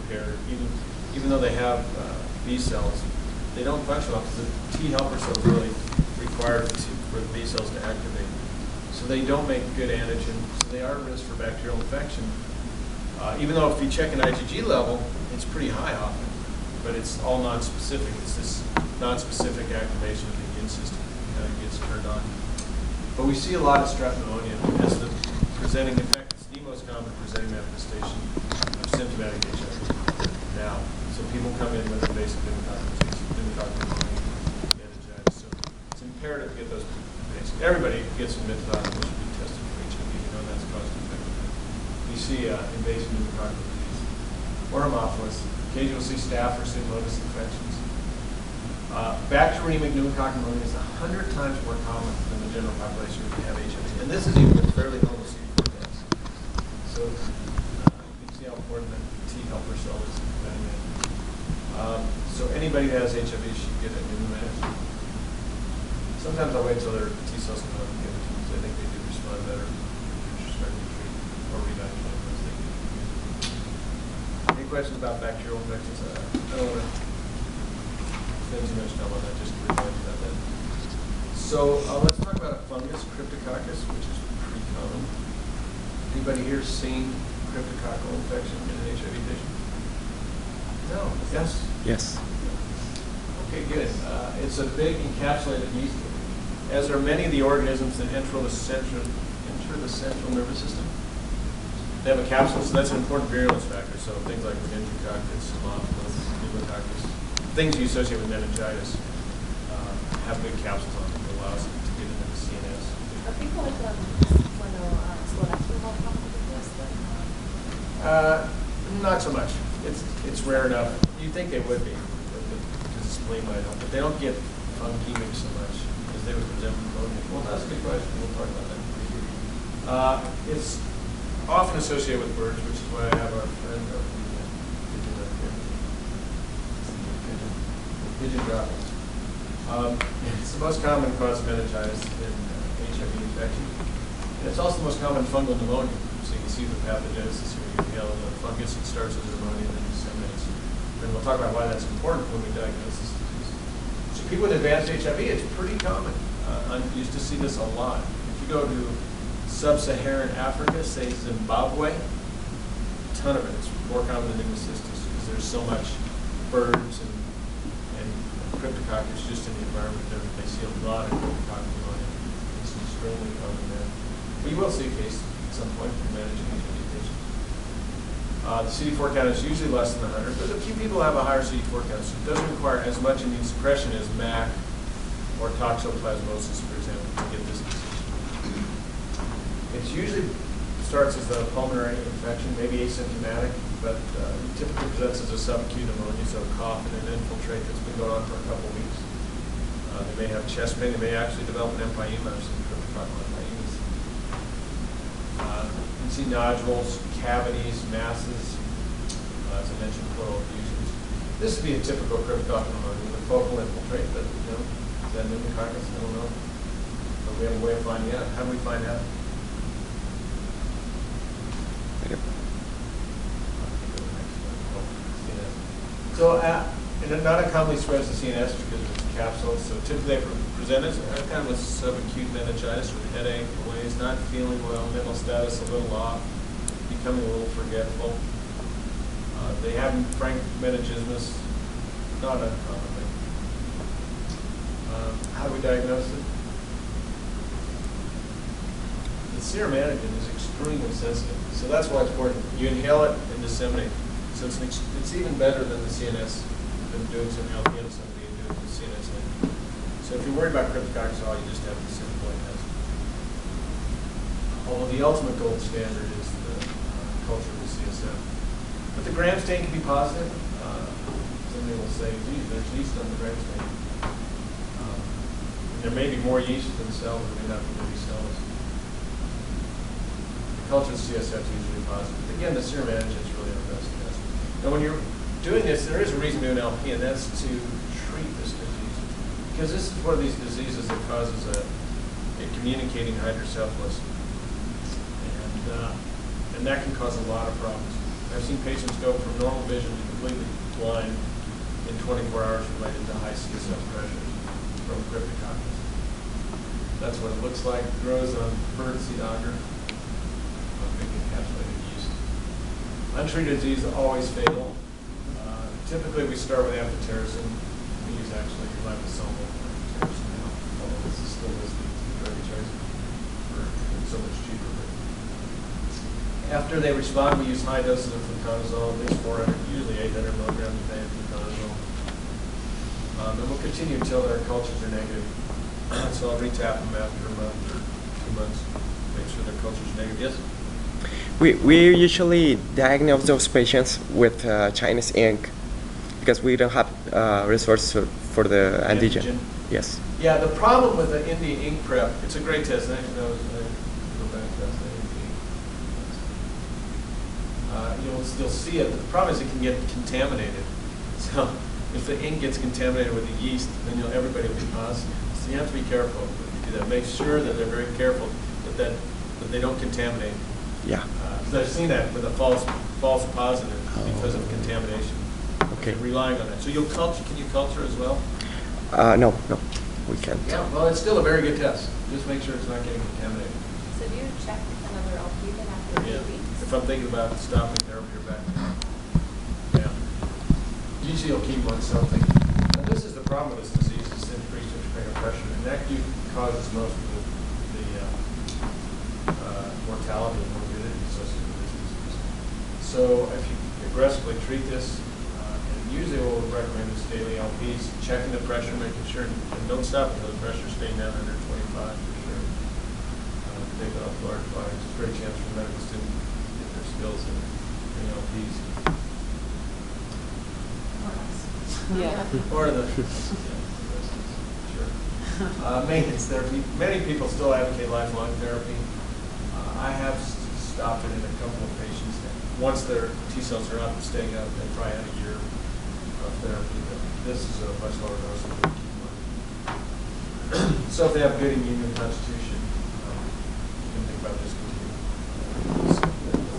impaired, even though they have B cells. They don't function well because the T helper cell is really required for the B cells to activate. So they don't make good antigen, so they are at risk for bacterial infection. Even though if you check an IgG level, it's pretty high often, but it's all non-specific. It's this non-specific activation of the immune system that gets turned on. But we see a lot of strep pneumonia as the presenting, in fact, it's the most common presenting manifestation of symptomatic HIV now. So people come in with invasive pneumococcal pneumonia, meningitis. So it's imperative to get those patients. Everybody gets admitted should be tested for HIV. You know that's cost effective. You see invasive pneumococcal disease or Haemophilus. Occasionally you'll see staph or pseudomonas infections. Bacteremic pneumococcal pneumonia is 100 times more common than the general population who have HIV. And this is even with fairly normal CD4 counts. So you can see how important that T helper cell is. So anybody who has HIV should get a pneumonia. Sometimes I'll wait until their T cells come out and give it to them because I think they do respond better if you're starting to treat or revaccinate once they do. Any questions about bacterial infections? I don't want to spend too much time on that, just to remind you about that. So let's talk about a fungus, cryptococcus, which is pretty common. Anybody here seen cryptococcal infection in an HIV patient? No. Yes? Yes. Okay, good. It's a big encapsulated yeast, as are many of the organisms that enter the central nervous system. They have a capsule, so that's an important virulence factor. So things like meningococcus, Haemophilus, pneumococcus, things you associate with meningitis have big capsules on them that allow us to get into the CNS. Are people like when they're slow acting more common with this? Not so much. It's rare enough. You'd think they would be, because the spleen might help, but they don't get funchemic so much as they would present with pneumonia. Well, that's a good question. We'll talk about that. It's often associated with birds, which is why I have our friend up pigeon droppings. It's the most common cause of meningitis in HIV infection. And it's also the most common fungal pneumonia. So you can see the pathogenesis here. You inhale the fungus, it starts as pneumonia and then disseminates. And we'll talk about why that's important when we diagnose this disease. So people with advanced HIV, it's pretty common. I used to see this a lot. If you go to sub-Saharan Africa, say Zimbabwe, a ton of it. It's more common than pneumocystis because there's so much birds and cryptococcus just in the environment there. They see a lot of cryptococcal pneumonia. It's extremely common there. But you will see a case at some point for managing HIV patients. The CD4 count is usually less than 100, but a few people have a higher CD4 count, so it doesn't require as much immune suppression as MAC or toxoplasmosis, for example, to get this disease. It usually starts as a pulmonary infection, maybe asymptomatic, but typically presents as a subacute pneumonia, so a cough and an infiltrate that's been going on for a couple of weeks. They may have chest pain. They may actually develop an empyema or some cryptococcal empyemas. You can see nodules, cavities, masses, as I mentioned, pleural effusions. This would be a typical cryptococcal pneumonia with a focal infiltrate, but is that pneumococcus? I don't know. But we have a way of finding out. How do we find out? So, and not uncommonly spreads the CNS because it's a capsule. So typically they present as kind of a subacute meningitis with headache, malaise, not feeling well, mental status a little off, becoming a little forgetful. They have frank meningismus, not uncommon. How do we diagnose it? The serum antigen is extremely sensitive, so that's why it's important. You inhale it and disseminate. So it's even better than the CNS, than doing some LPN assembly and doing the CNS antigen. So if you're worried about cryptococcus, you just have the simple blood test. Although the ultimate gold standard is the culture of the CSF. But the gram stain can be positive. Somebody will say, geez, there's yeast on the gram stain. There may be more yeast than cells, there may not be many cells. The culture of the CSF is usually positive. But again, the serum antigen is really our best test. Now, when you're doing this, there is a reason to do an LP, and that's to treat this disease. Because this is one of these diseases that causes a communicating hydrocephalus. And that can cause a lot of problems. I've seen patients go from normal vision to completely blind in 24 hours related to high CSF pressure from cryptococcus. That's what it looks like. It grows on bird seed agar, a big encapsulated yeast. Untreated disease is always fatal. Typically, we start with amphotericin. We use actually liposomal amphotericin now, although this is still listed as the drug of choice for it's so much cheaper. But after they respond, we use high doses of fluconazole, at least 400, usually 800 milligrams a day of fluconazole. And we'll continue until their cultures are negative. So I'll retap them after a month or 2 months, make sure their culture's negative. Yes? We usually diagnose those patients with Chinese ink because we don't have resources for the antigen. Yes. Yeah, the problem with the India ink prep, it's a great test. And actually, that was, go back to that. You'll see it. The problem is it can get contaminated. So if the ink gets contaminated with the yeast, then everybody will be positive. So you have to be careful when you do that. Make sure that they're very careful that they don't contaminate. Yeah. Because I've seen that with a false positive because of contamination. Okay. They're relying on that. So you'll culture. Can you culture as well? No, we can't. Yeah. Well, it's still a very good test. Just make sure it's not getting contaminated. So do you check another LP then after 2 weeks? If I'm thinking about stopping therapy or back. Yeah. Usually you'll keep on something. And this is the problem with this disease: is increased intracranial pressure, and that causes most of the mortality and morbidity associated with this disease. So if you aggressively treat this, and usually what we'll recommend is daily LPs, checking the pressure, making sure, and don't stop until the pressure staying down under 25 for sure. Take it off large bodies. It's a great chance for medical students to get their skills in LPs. Yeah. Or the sure. Maintenance therapy. Many people still advocate lifelong therapy. I have stopped it in a couple of patients. Once their T cells are up and staying up, they try out a year of therapy. But this is a much lower dose than we keep on. So if they have good immune constitution, you can think about discontinuing.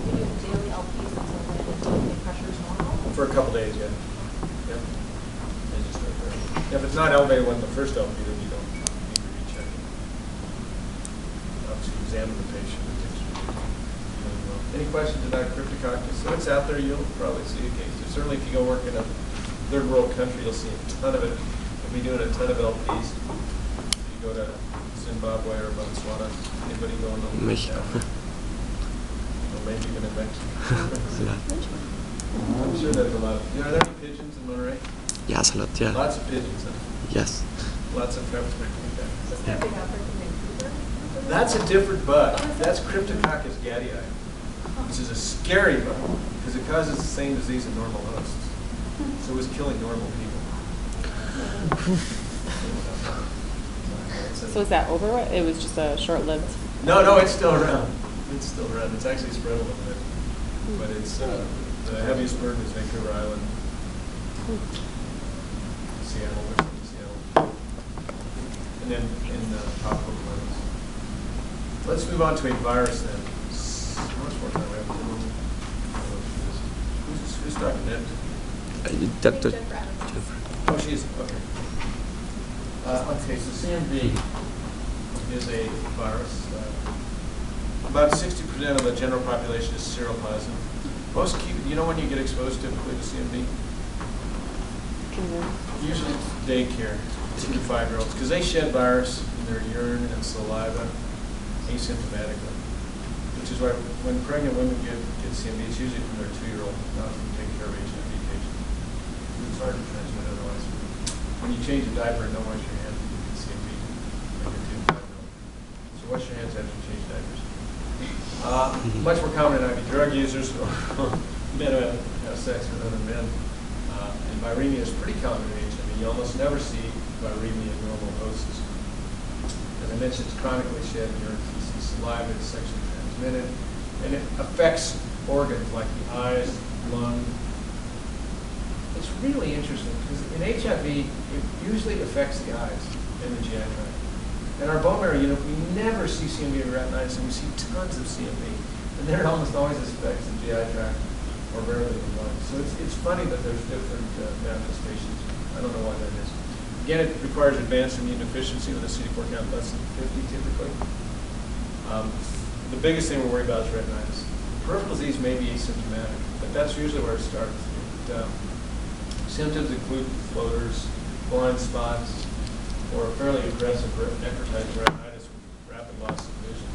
You do daily LPs until the pressure is normal? For a couple days, yeah. Yep. They just start there. If it's not elevated when the first LP, then you don't need to recheck it. Obviously, examine the patient. Any questions about cryptococcus? So it's out there. You'll probably see a case. Certainly, if you go work in a third world country, you'll see a ton of it. We'll be doing a ton of LPs. If you go to Zimbabwe or Botswana, anybody going on? Mexico. Or maybe even in Mexico. I'm sure there's a lot of. Are there any pigeons in Monterey? Yes, a lot. Yeah. Lots of pigeons. Huh? Yes. Lots of cryptococcus. Is there a big outbreak in Vancouver? That's a different bug. That's Cryptococcus gaddii, which is a scary bug because it causes the same disease in normal hosts. So it was killing normal people. So is that over? It was just a short-lived. No, it's still around. It's still around. It's actually spread a little bit, but it's the heaviest burden is Vancouver Island, Seattle, and then in tropical climates. Let's move on to a virus then. How much more time we have to do? Who's talking next? Dr. Oh, she is. Okay. Okay, so CMV is a virus. About 60% of the general population is seroplasm. You know when you get exposed typically to CMV? Usually it's daycare, 2 to 5-year-olds, because they shed virus in their urine and saliva asymptomatically. Which is why when pregnant women get CMV, it's usually from their 2-year-old, not from taking care of HIV patients. It's hard to transmit otherwise. When you change a diaper and don't wash your hands, you get CMV when you're 2 to 5-year-old. So wash your hands after you change diapers. Much more common in IV drug users or men who have sex with other men. And viremia is pretty common in HIV. You almost never see viremia in normal hosts. As I mentioned, it's chronically shed in urine, feces, saliva, it's sexually transmitted, and it affects organs like the eyes, lung. It's really interesting because in HIV, it usually affects the eyes and the GI tract. In our bone marrow unit, we never see CMV in retinitis, and we see tons of CMV. And there it almost always affects the GI tract or rarely even one. So it's funny that there's different manifestations. I don't know why that is. Again, it requires advanced immune deficiency with a CD4 count less than 50 typically. The biggest thing we're worried about is retinitis. Peripheral disease may be asymptomatic, but that's usually where it starts. Symptoms include floaters, blind spots, or fairly aggressive necrotizing retinitis with rapid loss of vision.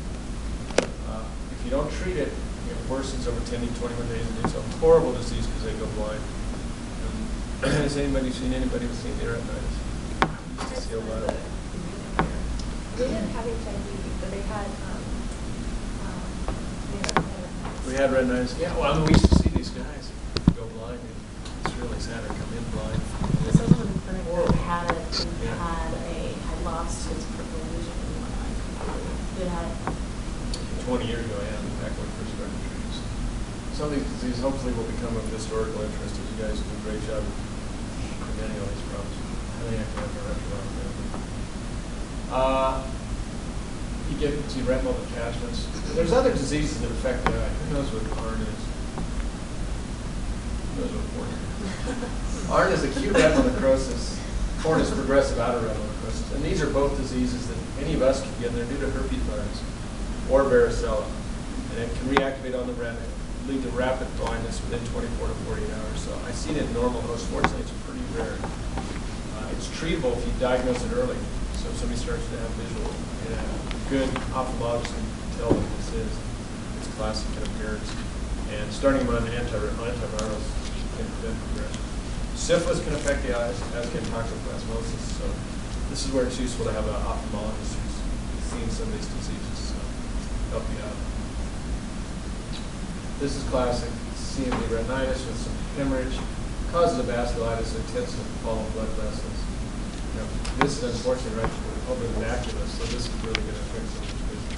If you don't treat it, it worsens over 10 to 21 days, and it's a horrible disease because they go blind. Has anybody seen anybody with CMV retinitis? I used to see a lot of. They didn't have HIV, but they had We had retinitis. Yeah, well, I mean, we used to see these guys go blind. It's really sad to come in blind. Someone in the clinic Horrible. had it, and Yeah. had lost his peripheral vision and whatnot. It had 20 years ago, yeah, back when we first started treating this. Some of these diseases hopefully will become of historical interest as you guys do a great job of preventing all these problems. I think I can have a retroviral there. You get to retinal detachments. There's other diseases that affect the eye. Who knows what ARN is? Who knows what PORN is? ARN is acute retinal necrosis. PORN is progressive outer retinal necrosis. And these are both diseases that any of us can get. They're due to herpes virus or varicella. And it can reactivate on the retina, lead to rapid blindness within 24 to 48 hours. So I see it in normal hosts. Fortunately, it's pretty rare. It's treatable if you diagnose it early. So if somebody starts to have visual, good ophthalmologist can tell what this is. It's classic in appearance. And starting them on antivirals can prevent progression. Syphilis can affect the eyes, as can toxoplasmosis. So this is where it's useful to have an ophthalmologist who's seen some of these diseases to help you out. This is classic CMV retinitis with some hemorrhage. Causes of vasculitis that tends to follow blood vessels. This is unfortunately right over the macula, so this is really going to affect someone's vision.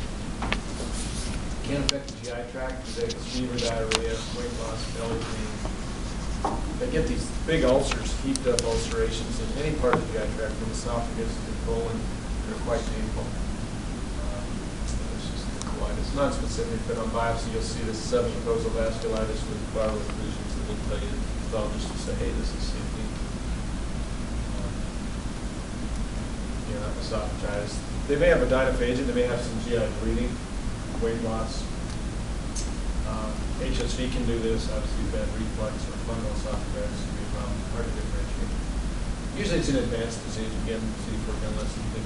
Can affect the GI tract, headaches, fever, diarrhea, weight loss, belly pain. They get these big ulcers, heaped up ulcerations in any part of the GI tract, from esophagus to colon. They're quite painful. It's just the colitis, not specific, but on biopsy you'll see this submucosal vasculitis with viral occlusions that will tell you the pathologist to say, hey, this is CMV. Esophagitis. They may have a dinophagia, they may have some GI bleeding, weight loss. HSV can do this, obviously bad reflux or fungal esophagitis can be a problem, hard to differentiate. Usually it's an advanced disease, again, CD4 count less than 50.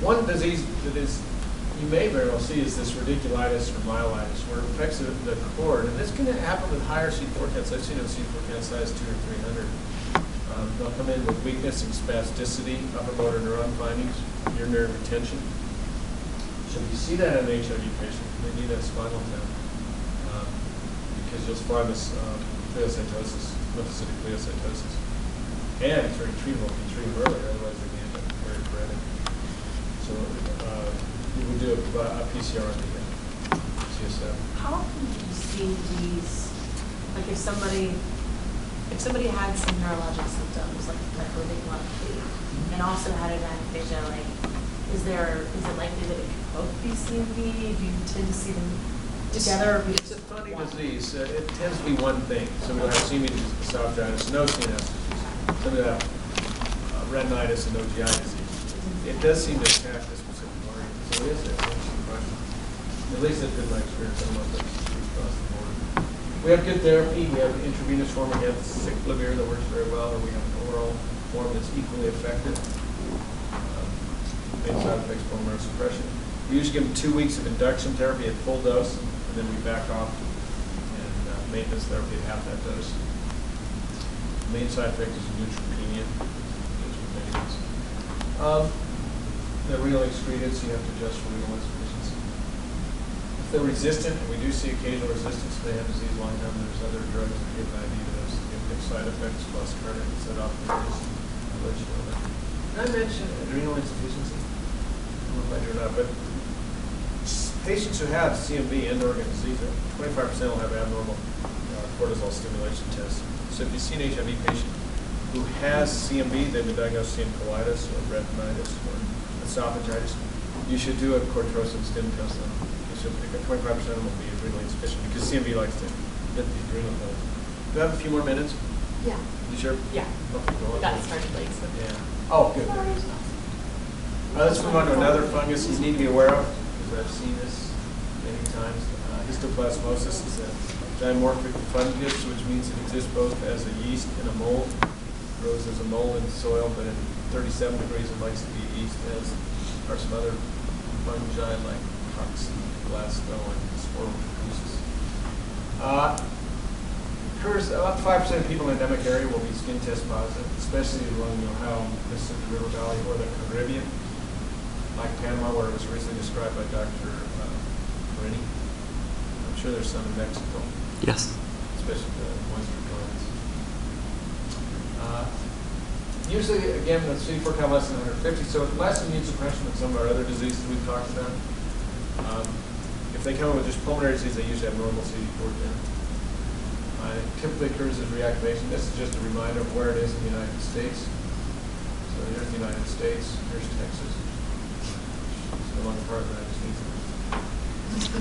One disease that is, you may very well see is this radiculitis or myelitis, where it affects the cord, and this can happen with higher CD4 counts. I've seen a CD4 count size 200 or 300. They'll come in with weakness and spasticity, upper motor neuron findings, urinary retention. So if you see that in an HIV patient, they need a spinal tap because you'll find this pleocytosis, lymphocytic pleocytosis. And it's very treatable if you treat them earlier, otherwise they can end up very paretic. So you would do a PCR on the CSF. How often do you see these, like if somebody had some neurologic symptoms, like radiculopathy, and also had a dinophagia, like, is it likely that it could both be CMV? Do you tend to see them together? Or It's a funny disease. It tends to be one thing. Some will have CMV esophagitis, no CNS disease. Some will have retinitis and no GI disease. It does seem to attack this specific organ. So it is an interesting question. At least it's been my experience. I don't know if that's true across the board. We have good therapy. We have an intravenous form against cyclovir that works very well, or we have an oral form that's equally effective. Main side effects, bone marrow suppression. We usually give them 2 weeks of induction therapy at full dose, and then we back off and maintenance therapy at half that dose. The main side effect is neutropenia. They're renal excreted, so you have to adjust for renal insufficiency. If they're resistant, and we do see occasional resistance, they have disease long term, there's other drugs that give IV to those that give side effects, plus cardiac set off. I'll let you know that. Did I mention adrenal insufficiency? I don't know if I do or not, but patients who have CMV and organ disease, 25% will have abnormal cortisol stimulation tests. So if you see an HIV patient who has CMV, they've been diagnosed with colitis or retinitis or esophagitis, you should do a corticostin stim test on them. You should pick up 25% of them will be adrenally insufficient because CMV likes to get the adrenal glands. Do you have a few more minutes? Yeah. You sure? Yeah. Okay, go on. Got started late, so. Yeah. Oh, good. There it is. Let's move on to another fungus you need to be aware of, because I've seen this many times. Histoplasmosis is a dimorphic fungus, which means it exists both as a yeast and a mold. It grows as a mold in soil, but at 37 degrees it likes to be a yeast, as are some other fungi like Cox, Glasgow, and Sporofucusis. Occurs about 5% of people in the endemic area will be skin test positive, especially along the Ohio, Mississippi River Valley, or the Caribbean, like Panama, where it was recently described by Dr. Marini. I'm sure there's some in Mexico, Yes. especially the moisture glands. Usually, again, the CD4 count less than 150, so less immune suppression than some of our other diseases we've talked about. If they come in with just pulmonary disease, they usually have normal CD4 count. It typically occurs as reactivation. This is just a reminder of where it is in the United States. So here's the United States, here's Texas. It's no longer part of the United States.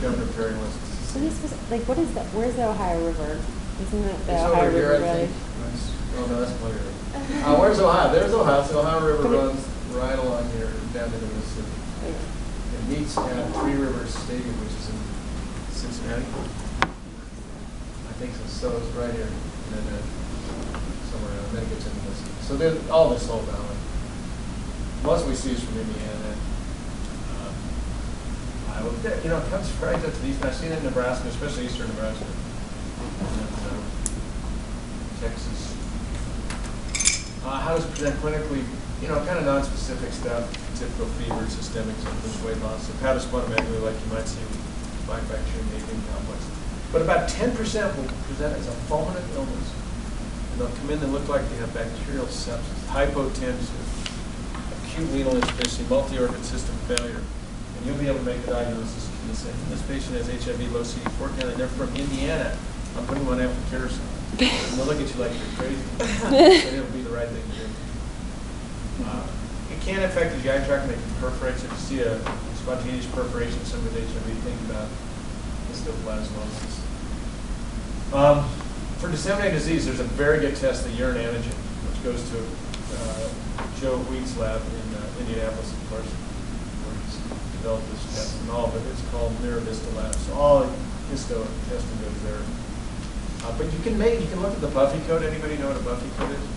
Governor Perry wants to So this was, like, what is that, where's the Ohio River? Isn't it the It's Ohio over here, River I Valley? think. Oh, no, that's Ohio River. Where's Ohio? There's Ohio. So Ohio River runs right along here down into Mississippi. It meets at Three Rivers Stadium, which is in Cincinnati. I think so. So it's right here, and then somewhere else. Then it gets into Mississippi. So there's all this whole valley. Most we see is from Indiana. Iowa. You know, it comes right up to the east. I've seen it in Nebraska, especially eastern Nebraska. And, Texas. How does it present clinically? You know, kind of non-specific stuff, typical fever, systemic symptoms, weight loss, hepatosplenomegaly like you might see with mycobacterium avium complex. But about 10% will present as a fulminant illness. And they'll come in and look like they have bacterial sepsis, hypotension, acute renal insufficiency, multi-organ system failure. And you'll be able to make the diagnosis and say, this patient has HIV, low CD4 count, and they're from Indiana. I'm putting them on amphotericin. And they'll look at you like you're crazy. And it'll be the right thing to do. It can affect the GI tract and they can perforate. So if you see a spontaneous perforation of somebody with HIV, think about histoplasmosis. For disseminated disease, there's a very good test, the urine antigen, which goes to Joe Wheat's lab in Indianapolis, of course, where he's developed this test and all, but it's called Miravista Lab. So all histo testing goes there. But you can look at the Buffy code. Anybody know what a Buffy code is? It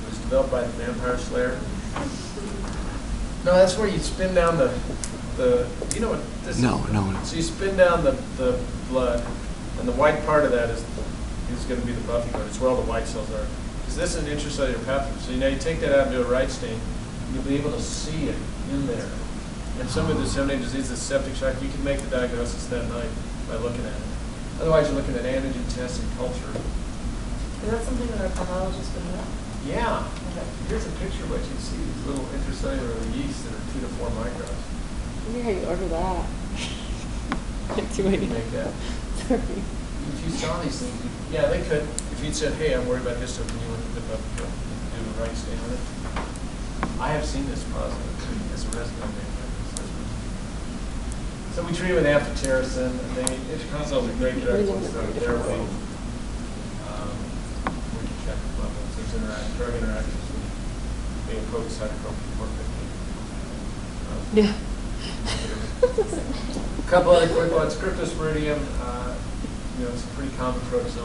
was developed by the Vampire Slayer. No, that's where you spin down the do you know what this is? No. So you spin down the blood, and the white part of that is going to be the Buffy code. It's where all the white cells are. Because this is an intracellular pathogen. So now you take that out and do a right stain, you'll be able to see it in there. And some of the disseminated disease, the septic shock, you can make the diagnosis that night by looking at it. Otherwise, you're looking at antigen tests and culture. Is that something that our pathologist would know? Yeah. Okay. Here's a picture of what you see, these little intracellular yeast that are 2 to 4 microns. I wonder how you order that. You can make that. Sorry. If you saw these things, yeah, they could. If you'd said, hey, I'm worried about this, so can you look at the Buffy code and do a right stain on it? I have seen this positive as a resident. So we treat it with amphotericin. Itraconazole is a great drug therapy. We can check the levels. There's drug interactions with being cytochrome 450. Yeah. A couple other quick ones. Cryptosporidium, it's a pretty common protozoan.